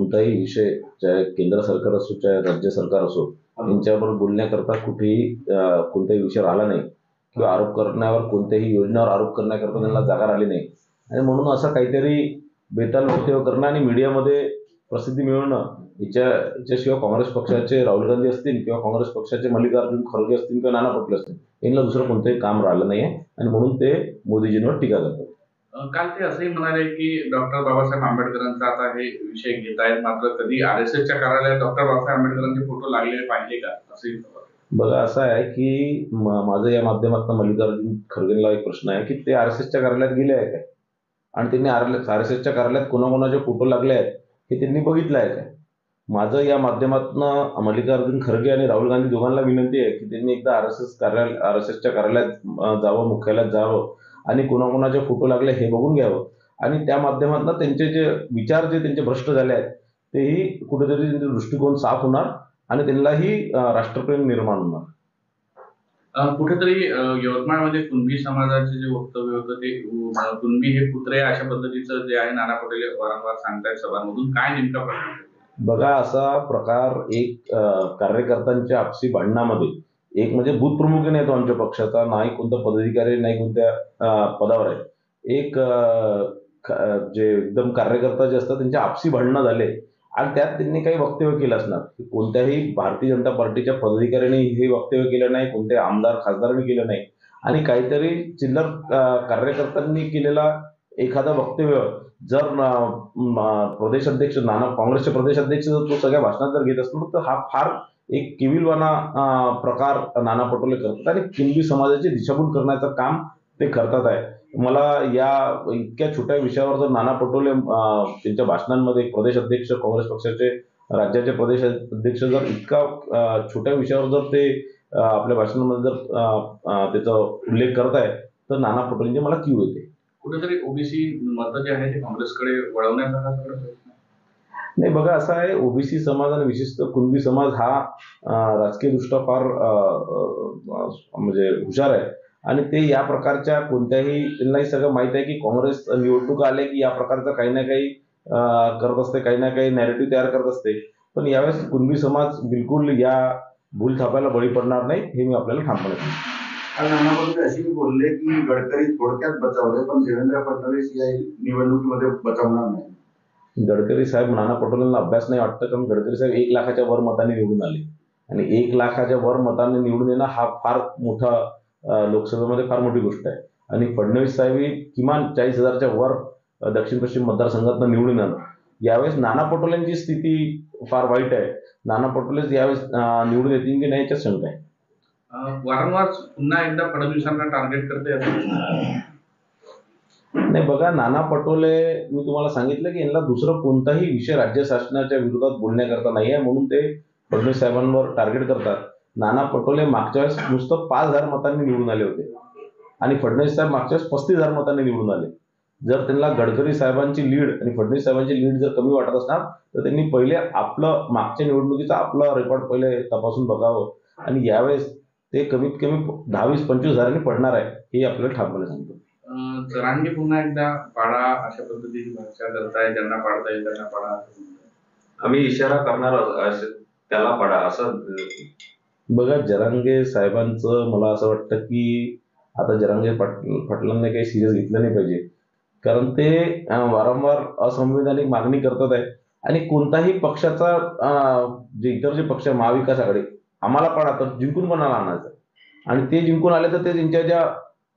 कोणताही विषय चाहे केंद्र सरकार असो चाहे राज्य सरकार असो यांच्यावर बोलण्याकरता कुठेही कोणताही विषय आला नाही किंवा आरोप करण्यावर कोणत्याही योजनेवर आरोप करण्याकरता त्यांना जागा राहिली नाही. आणि म्हणून असं काहीतरी बेताल वक्तव्य करणं आणि मीडियामध्ये प्रसिद्धी मिळवणं याच्याशिवाय काँग्रेस पक्षाचे राहुल गांधी असतील किंवा काँग्रेस पक्षाचे मल्लिकार्जुन खरगे असतील किंवा नाना पटोले असतील यांना दुसरं कोणतंही काम राहिलं नाही आहे आणि म्हणून ते मोदीजींवर टीका करतात. काल ते असंही म्हणाले की डॉक्टर बाबासाहेब आंबेडकरांचा आता हे विषय घेत आहेत, मात्र कधी RSSच्या कार्यालयात डॉक्टर बाबासाहेब आंबेडकरांचे फोटो लागलेले पाहिले का, असंही बघा. असं आहे की माझं या माध्यमातून मल्लिकार्जुन खरगेंना एक प्रश्न आहे की ते RSSच्या कार्यालयात गेले आहे काय आणि त्यांनी RSSच्या कार्यालयात कोणाकोणाचे फोटो लागले आहेत हे त्यांनी बघितलं आहे काय. माझं या माध्यमातून मल्लिकार्जुन खरगे आणि राहुल गांधी दोघांना विनंती आहे की त्यांनी एकदा RSSच्या कार्यालयात जावं, मुख्यालयात जावं आणि कोणाकोणाचे फोटो लागले हे बघून घ्यावं आणि त्या माध्यमातून त्यांचे जे विचार जे त्यांचे भ्रष्ट झाले आहेत तेही कुठेतरी त्यांचे दृष्टिकोन साफ होणार आणि त्यांनाही राष्ट्रप्रेम निर्माण होणार. कुठेतरी यवतमाळमध्ये कुणबी समाजाचे जे वक्तव्य होतं ते कुणबी हे कुत्रे अशा पद्धतीचं जे आहे नाना पटोले वारंवार सांगतायत सभांमधून, काय नेमका प्रश्न? बघा, असा प्रकार एक कार्यकर्त्यांच्या आपसी भांडणामध्ये एक म्हणजे बूथ प्रमुख नाही तो आमच्या पक्षाचा, नाही कोणता पदाधिकारी, नाही कोणत्या पदावर आहे. एक जे एकदम कार्यकर्ता जे असतात त्यांच्या आपसी भांडणं झाले आणि त्यात त्यांनी काही वक्तव्य केलं असणार. कोणत्याही भारतीय जनता पार्टीच्या पदाधिकाऱ्यांनी हे वक्तव्य केलं नाही, कोणत्याही आमदार खासदारांनी केलं नाही आणि काहीतरी चिल्लर कार्यकर्त्यांनी केलेला एखादा वक्तव्य जर प्रदेशाध्यक्ष काँग्रेसचे प्रदेशाध्यक्ष जर तो सगळ्या भाषणात जर घेत असतो तर हा फार एक केविलवाना प्रकार नाना पटोले करतात आणि कुणबी समाजाची दिशाभूल करण्याचं काम ते करतात आहे. मला या इतक्या छोट्या विषयावर जर नाना पटोले त्यांच्या भाषणांमध्ये प्रदेशाध्यक्ष काँग्रेस पक्षाचे राज्याचे प्रदेशाध्यक्ष जर इतका छोट्या विषयावर जर ते आपल्या भाषणांमध्ये जर त्याचा उल्लेख करताय तर नाना पटोलेंची मला कीव येते. कुठेतरी ओबीसी मतं जे आहे ते काँग्रेसकडे वळवण्याचा हा सगळा प्रयत्न नाही. बघा, असं आहे, ओबीसी समाज आणि विशेषतः कुणबी समाज हा राजकीयदृष्ट्या फार म्हणजे हुशार आहे आणि ते या प्रकारच्या कोणत्याही त्यांनाही सगळं माहित आहे की काँग्रेस निवडणुका आल्या की या प्रकारचं काही ना काही करत असते, काही ना काही नॅरेटिव्ह तयार करत असते. पण यावेळेस कुणबी समाज बिलकुल या भूल थापायला बळी पडणार नाही हे मी आपल्याला ठामपणे सांगतो. नाना पटोले अशी बोलले की गडकरी थोडक्यात बचावले पण देवेंद्र फडणवीस या निवडणुकीमध्ये बचावणार नाही. गडकरी साहेब नाना पटोलेंना अभ्यास नाही वाटतं, कारण गडकरी साहेब 1 लाखाच्या वर मताने निवडून आले आणि 1 लाखाच्या वर मताने निवडून येणं हा फार मोठा लोकसभेमध्ये फार मोठी गोष्ट आहे आणि फडणवीस साहेब किमान 40,000च्या वर दक्षिण पश्चिम मतदारसंघातून निवडून येणं. यावेळेस नाना पटोलेंची स्थिती फार वाईट आहे. नाना पटोलेच यावेळेस निवडून येतील की नाही याच्यात शंका आहे. वारंवार पुन्हा एकदा फडणवीसांना टार्गेट करते नाही. बघा, नाना पटोले मी तुम्हाला सांगितलं की यांना दुसरं कोणताही विषय राज्य शासनाच्या विरोधात बोलण्याकरता नाही आहे म्हणून ते फडणवीस साहेबांवर टार्गेट करतात. नाना पटोले मागच्या वेळेस नुसतं 5,000 मतांनी निवडून आले होते आणि फडणवीस साहेब मागच्या वेळेस 35,000 मतांनी निवडून आले. जर त्यांना गडकरी साहेबांची लीड आणि फडणवीस साहेबांची लीड जर कमी वाटत असणार तर त्यांनी पहिले आपलं मागच्या निवडणुकीचा आपला रेकॉर्ड पहिले तपासून बघावं आणि यावेळेस ते कमीत कमी 10-20-25 हजारांनी पडणार आहे हे आपल्याला ठामपणे सांगतो. जरांगे पुन्हा एकदा पाडा अशा पद्धतीची भाषा करताय, ज्यांना पाडता येईल त्यांना पाडा. आम्ही इशारा करणार त्याला पाडा असं. बघा, जरांगे साहेबांचं मला असं वाटतं की आता जरांगे पाटलांनी काही सिरियस घेतलं नाही पाहिजे, कारण ते वारंवार असंवैधानिक मागणी करतात आहे आणि कोणताही पक्षाचा जे इतर जे पक्ष महाविकास आघाडी आम्हाला पाडा तर जिंकून कोणाला आणायचं आणि ते जिंकून आले तर ते त्यांच्या ज्या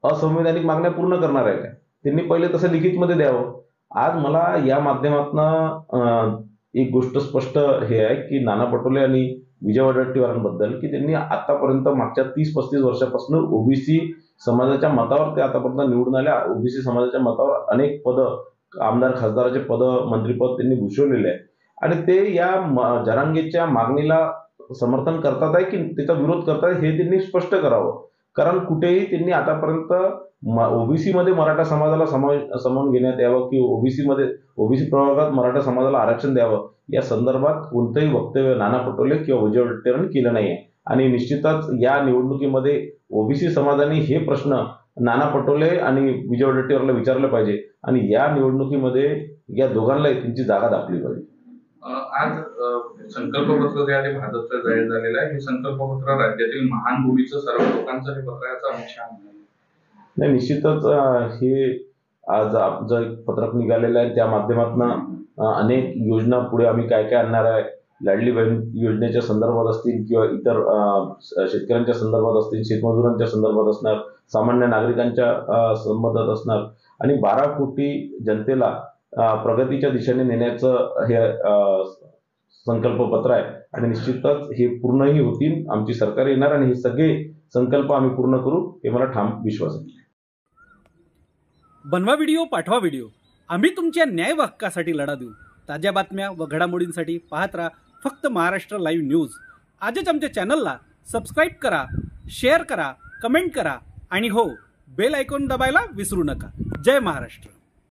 असंवैधानिक मागण्या पूर्ण करणार आहे का त्यांनी पहिले तसं लिखितमध्ये द्यावं. आज मला या माध्यमातून एक गोष्ट स्पष्ट हे आहे की नाना पटोले आणि विजय वडेट्टीवारांबद्दल की त्यांनी आतापर्यंत मागच्या 30-35 वर्षापासून ओबीसी समाजाच्या मतावर ते आतापर्यंत निवडून आल्या. ओबीसी समाजाच्या मतावर अनेक पदं, आमदार खासदाराचे पदं, मंत्रिपद त्यांनी भूषवलेले आहे आणि ते या जरांगेच्या मागणीला समर्थन करतात आहे की त्याचा विरोध करतात हे त्यांनी स्पष्ट करावं. कारण कुठेही त्यांनी आतापर्यंत ओबीसीमध्ये मराठा समाजाला सामावून घेण्यात यावं की ओबीसी प्रवर्गात मराठा समाजाला आरक्षण द्यावं या संदर्भात कोणतंही वक्तव्य नाना पटोले किंवा विजय वडेट्टीवारांनी केलं नाहीये आणि निश्चितच या निवडणुकीमध्ये ओबीसी समाजाने हे प्रश्न नाना पटोले आणि विजय वडेट्टीवारला विचारलं पाहिजे आणि या निवडणुकीमध्ये या दोघांनाही त्यांची जागा दाखवली पाहिजे. आज संकल्पपत्र जे आहे ते भाजपचं जाहीर झालेलं आहे. हे संकल्पपत्र राज्यातील महान भूमीचं सर्व लोकांचं हे पत्र याचा अमित शहा म्हणाले. नाही, निश्चितच हे आज आमचं एक पत्रक निघालेलं आहे. त्या माध्यमातून अनेक योजना पुढे आम्ही काय काय आणणार आहे, लाडली बहीण योजनेच्या संदर्भात असतील किंवा इतर शेतकऱ्यांच्या संदर्भात असतील, शेतमजुरांच्या संदर्भात असणार, सामान्य नागरिकांच्या संबंधात असणार आणि 12 कोटी जनतेला प्रगतीच्या दिशेने नेण्याचं हे संकल्पपत्र आहे आणि निश्चितच हे पूर्णही होतील. आमची सरकार येणार आणि हे सगळे संकल्प आम्ही पूर्ण करू, हे मला ठाम विश्वास आहे. बनवा व्हिडिओ, पाठवा व्हिडिओ, आम्ही तुमच्या न्याय व हक्कासाठी लढा देऊ. ताज्या बातम्या व घडामोडींसाठी पाहत राहा फक्त महाराष्ट्र लाईव्ह न्यूज. आजच आमच्या चॅनलला सबस्क्राईब करा, शेअर करा, कमेंट करा आणि हो, बेल आयकॉन दबायला विसरू नका. जय महाराष्ट्र.